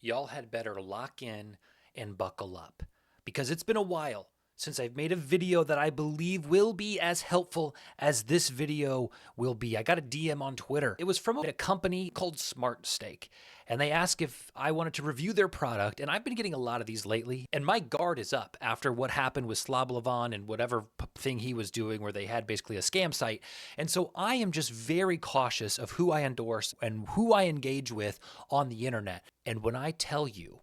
y'all had better lock in and buckle up, because it's been a while since I've made a video that I believe will be as helpful as this video will be. I got a DM on Twitter. It was from a company called Smart Stake, and they asked if I wanted to review their product, and I've been getting a lot of these lately, and my guard is up after what happened with Sloblovan and whatever thing he was doing where they had basically a scam site. And so I am just very cautious of who I endorse and who I engage with on the internet. And when I tell you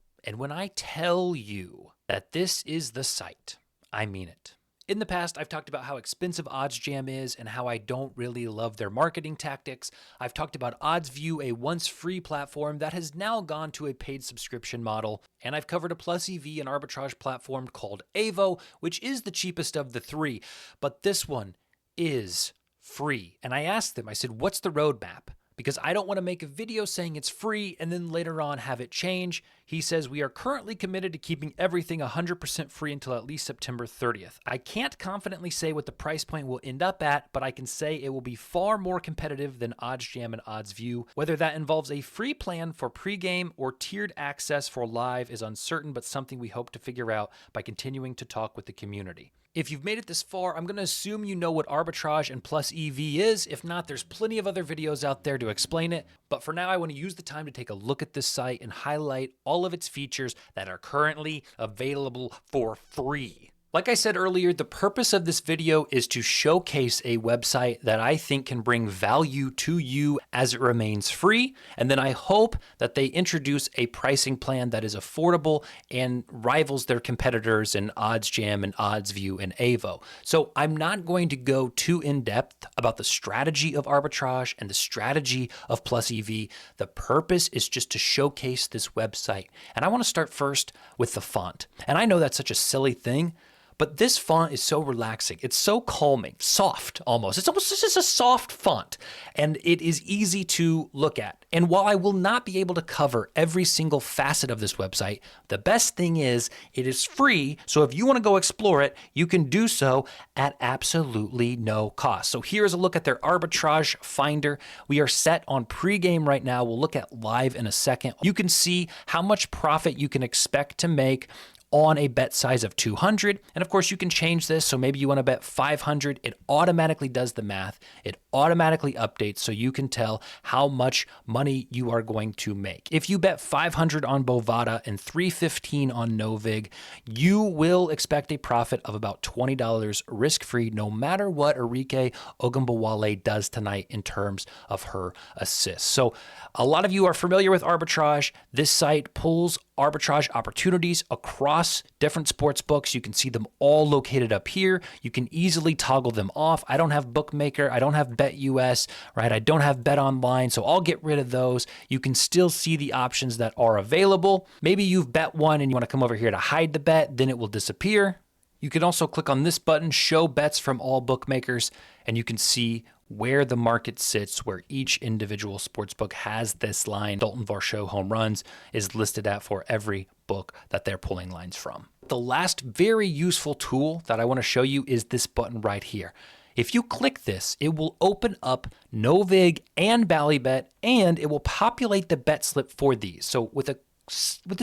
that this is the site, I mean it. In the past, I've talked about how expensive OddsJam is and how I don't really love their marketing tactics. I've talked about OddsView, a once free platform that has now gone to a paid subscription model. And I've covered a plus EV and arbitrage platform called Avo, which is the cheapest of the three. But this one is free. And I asked them, I said, what's the roadmap? Because I don't want to make a video saying it's free and then later on have it change. He says, we are currently committed to keeping everything 100% free until at least September 30th. I can't confidently say what the price point will end up at, but I can say it will be far more competitive than OddsJam and OddsView. Whether that involves a free plan for pregame or tiered access for live is uncertain, but something we hope to figure out by continuing to talk with the community. If you've made it this far, I'm going to assume you know what arbitrage and plus EV is. If not, there's plenty of other videos out there to explain it. But for now, I want to use the time to take a look at this site and highlight all of its features that are currently available for free. Like I said earlier, the purpose of this video is to showcase a website that I think can bring value to you as it remains free. And then I hope that they introduce a pricing plan that is affordable and rivals their competitors in OddsJam and OddsView and Avo. So I'm not going to go too in depth about the strategy of arbitrage and the strategy of plus EV. The purpose is just to showcase this website. And I want to start first with the font. And I know that's such a silly thing, but this font is so relaxing. It's so calming, soft almost. It's almost just a soft font, and it is easy to look at. And while I will not be able to cover every single facet of this website, the best thing is it is free. So if you want to go explore it, you can do so at absolutely no cost. So here's a look at their arbitrage finder. We are set on pregame right now. We'll look at live in a second. You can see how much profit you can expect to make on a bet size of 200. And of course you can change this. So maybe you want to bet 500. It automatically does the math. It automatically updates so you can tell how much money you are going to make. If you bet 500 on Bovada and 315 on Novig, you will expect a profit of about $20 risk-free, no matter what Arike Ogunbowale does tonight in terms of her assists. So a lot of you are familiar with arbitrage. This site pulls arbitrage opportunities across different sports books. You can see them all located up here. You can easily toggle them off. I don't have Bookmaker. I don't have BetUS, right? I don't have Bet Online, so I'll get rid of those. You can still see the options that are available. Maybe you've bet one and you want to come over here to hide the bet, then it will disappear. You can also click on this button, show bets from all bookmakers, and you can see where the market sits, where each individual sportsbook has this line. Dalton Varsho home runs is listed at for every book that they're pulling lines from. The last very useful tool that I want to show you is this button right here. If you click this, it will open up Novig and Ballybet, and it will populate the bet slip for these. So with a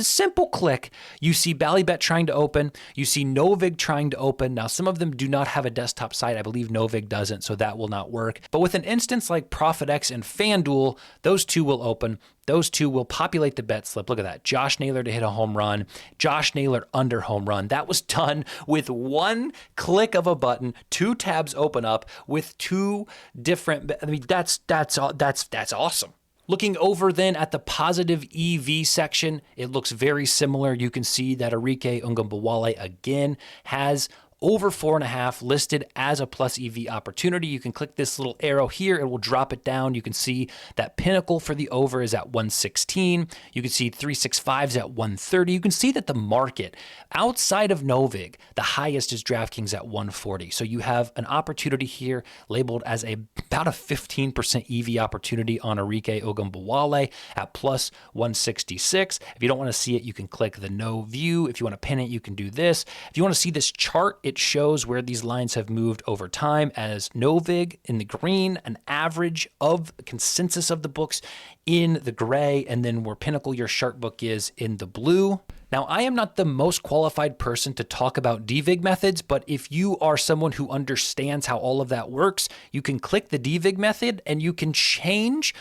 simple click, you see Ballybet trying to open, you see Novig trying to open. Now, some of them do not have a desktop site. I believe Novig doesn't, so that will not work. But with an instance like ProfitX and FanDuel, those two will open. Those two will populate the bet slip. Look at that. Josh Naylor to hit a home run. Josh Naylor under home run. That was done with one click of a button. Two tabs open up with two different. I mean, that's awesome. Looking over then at the positive EV section, it looks very similar. You can see that Arike Ogunbowale again has over 4.5 listed as a plus EV opportunity. You can click this little arrow here. It will drop it down. You can see that pinnacle for the over is at 116. You can see 365s at 130. You can see that the market outside of Novig, the highest is DraftKings at 140. So you have an opportunity here labeled as about a 15% EV opportunity on Arike Ogunbowale at plus 166. If you don't want to see it, you can click the no view. If you want to pin it, you can do this. If you want to see this chart, it it shows where these lines have moved over time as no vig in the green, an average of consensus of the books in the gray, and then where Pinnacle, your sharp book, is in the blue. Now, I am not the most qualified person to talk about DVIG methods, but if you are someone who understands how all of that works, you can click the DVIG method and you can change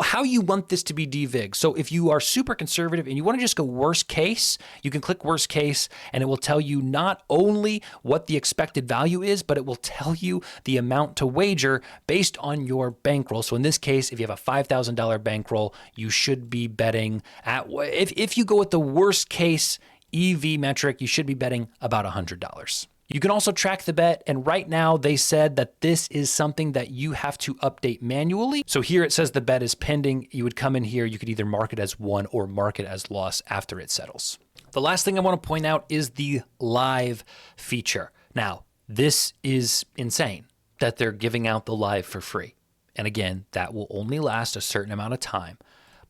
how you want this to be DVIG. So if you are super conservative and you want to just go worst case, you can click worst case and it will tell you not only what the expected value is, but it will tell you the amount to wager based on your bankroll. So in this case, if you have a $5,000 bankroll, you should be betting at, if you go with the worst case EV metric, you should be betting about $100. You can also track the bet, and right now they said that this is something that you have to update manually. So here it says the bet is pending. You would come in here, you could either mark it as won or mark it as lost after it settles. The last thing I want to point out is the live feature. Now, this is insane that they're giving out the live for free. And again, that will only last a certain amount of time.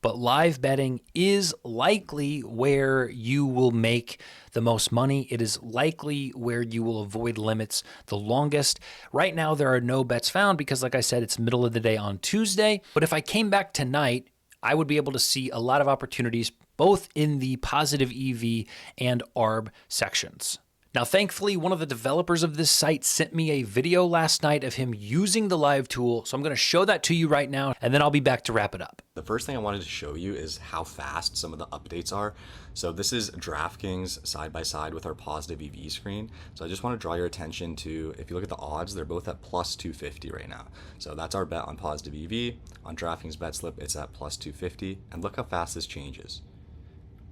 But live betting is likely where you will make the most money. It is likely where you will avoid limits the longest. Right now, there are no bets found because, like I said, it's middle of the day on Tuesday. But if I came back tonight, I would be able to see a lot of opportunities both in the positive EV and ARB sections. Now, thankfully, one of the developers of this site sent me a video last night of him using the live tool. So I'm going to show that to you right now, and then I'll be back to wrap it up. The first thing I wanted to show you is how fast some of the updates are. So this is DraftKings side by side with our positive EV screen. So I just want to draw your attention to, if you look at the odds, they're both at plus 250 right now. So that's our bet on positive EV. On DraftKings bet slip, it's at plus 250. And look how fast this changes.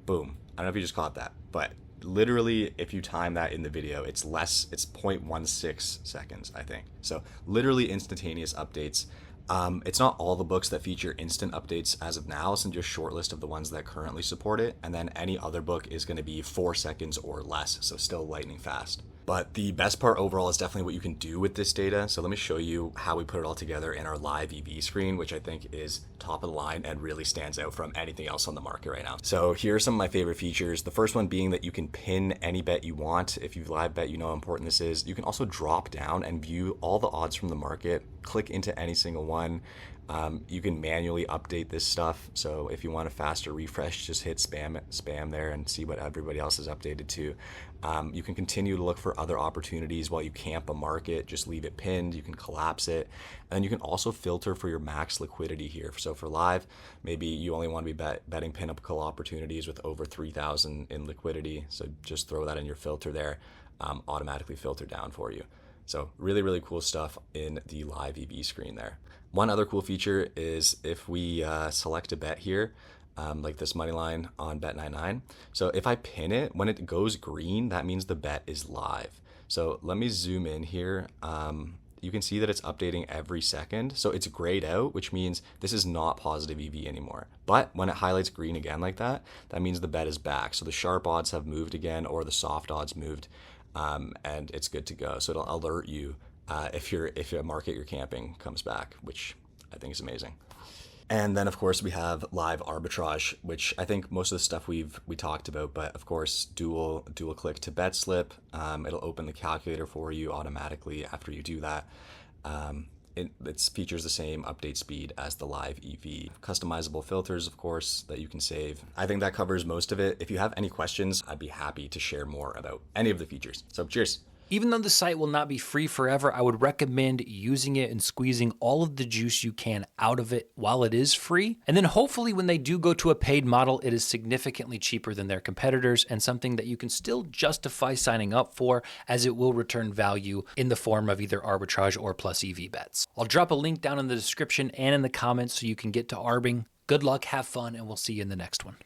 Boom. I don't know if you just caught that, but literally, if you time that in the video, it's 0.16 seconds, I think. So literally instantaneous updates. It's not all the books that feature instant updates as of now. It's just a short list of the ones that currently support it. And then any other book is going to be 4 seconds or less. So still lightning fast. But the best part overall is definitely what you can do with this data. So let me show you how we put it all together in our live EV screen, which I think is top of the line and really stands out from anything else on the market right now. So here are some of my favorite features. The first one being that you can pin any bet you want. If you've live bet, you know how important this is. You can also drop down and view all the odds from the market, click into any single one. You can manually update this stuff. So if you want a faster refresh, just hit spam there and see what everybody else is updated to. You can continue to look for other opportunities while you camp a market. Just leave it pinned. You can collapse it. And you can also filter for your max liquidity here. So for live, maybe you only want to be betting pinnacle opportunities with over 3,000 in liquidity. So just throw that in your filter there, automatically filter down for you. So really, really cool stuff in the live EV screen there. One other cool feature is if we select a bet here, like this money line on Bet99. So if I pin it, when it goes green, that means the bet is live. So let me zoom in here. You can see that it's updating every second. So it's grayed out, which means this is not positive EV anymore. But when it highlights green again like that, that means the bet is back. So the sharp odds have moved again, or the soft odds moved, and it's good to go. So it'll alert you if a market you're camping comes back, which I think is amazing. And then of course we have live arbitrage, which I think most of the stuff we talked about, but of course dual click to bet slip. It'll open the calculator for you automatically after you do that. It features the same update speed as the live EV. Customizable filters, of course, that you can save. I think that covers most of it. If you have any questions, I'd be happy to share more about any of the features. So cheers. Even though the site will not be free forever, I would recommend using it and squeezing all of the juice you can out of it while it is free. And then hopefully when they do go to a paid model, it is significantly cheaper than their competitors and something that you can still justify signing up for, as it will return value in the form of either arbitrage or plus EV bets. I'll drop a link down in the description and in the comments so you can get to arbing. Good luck, have fun, and we'll see you in the next one.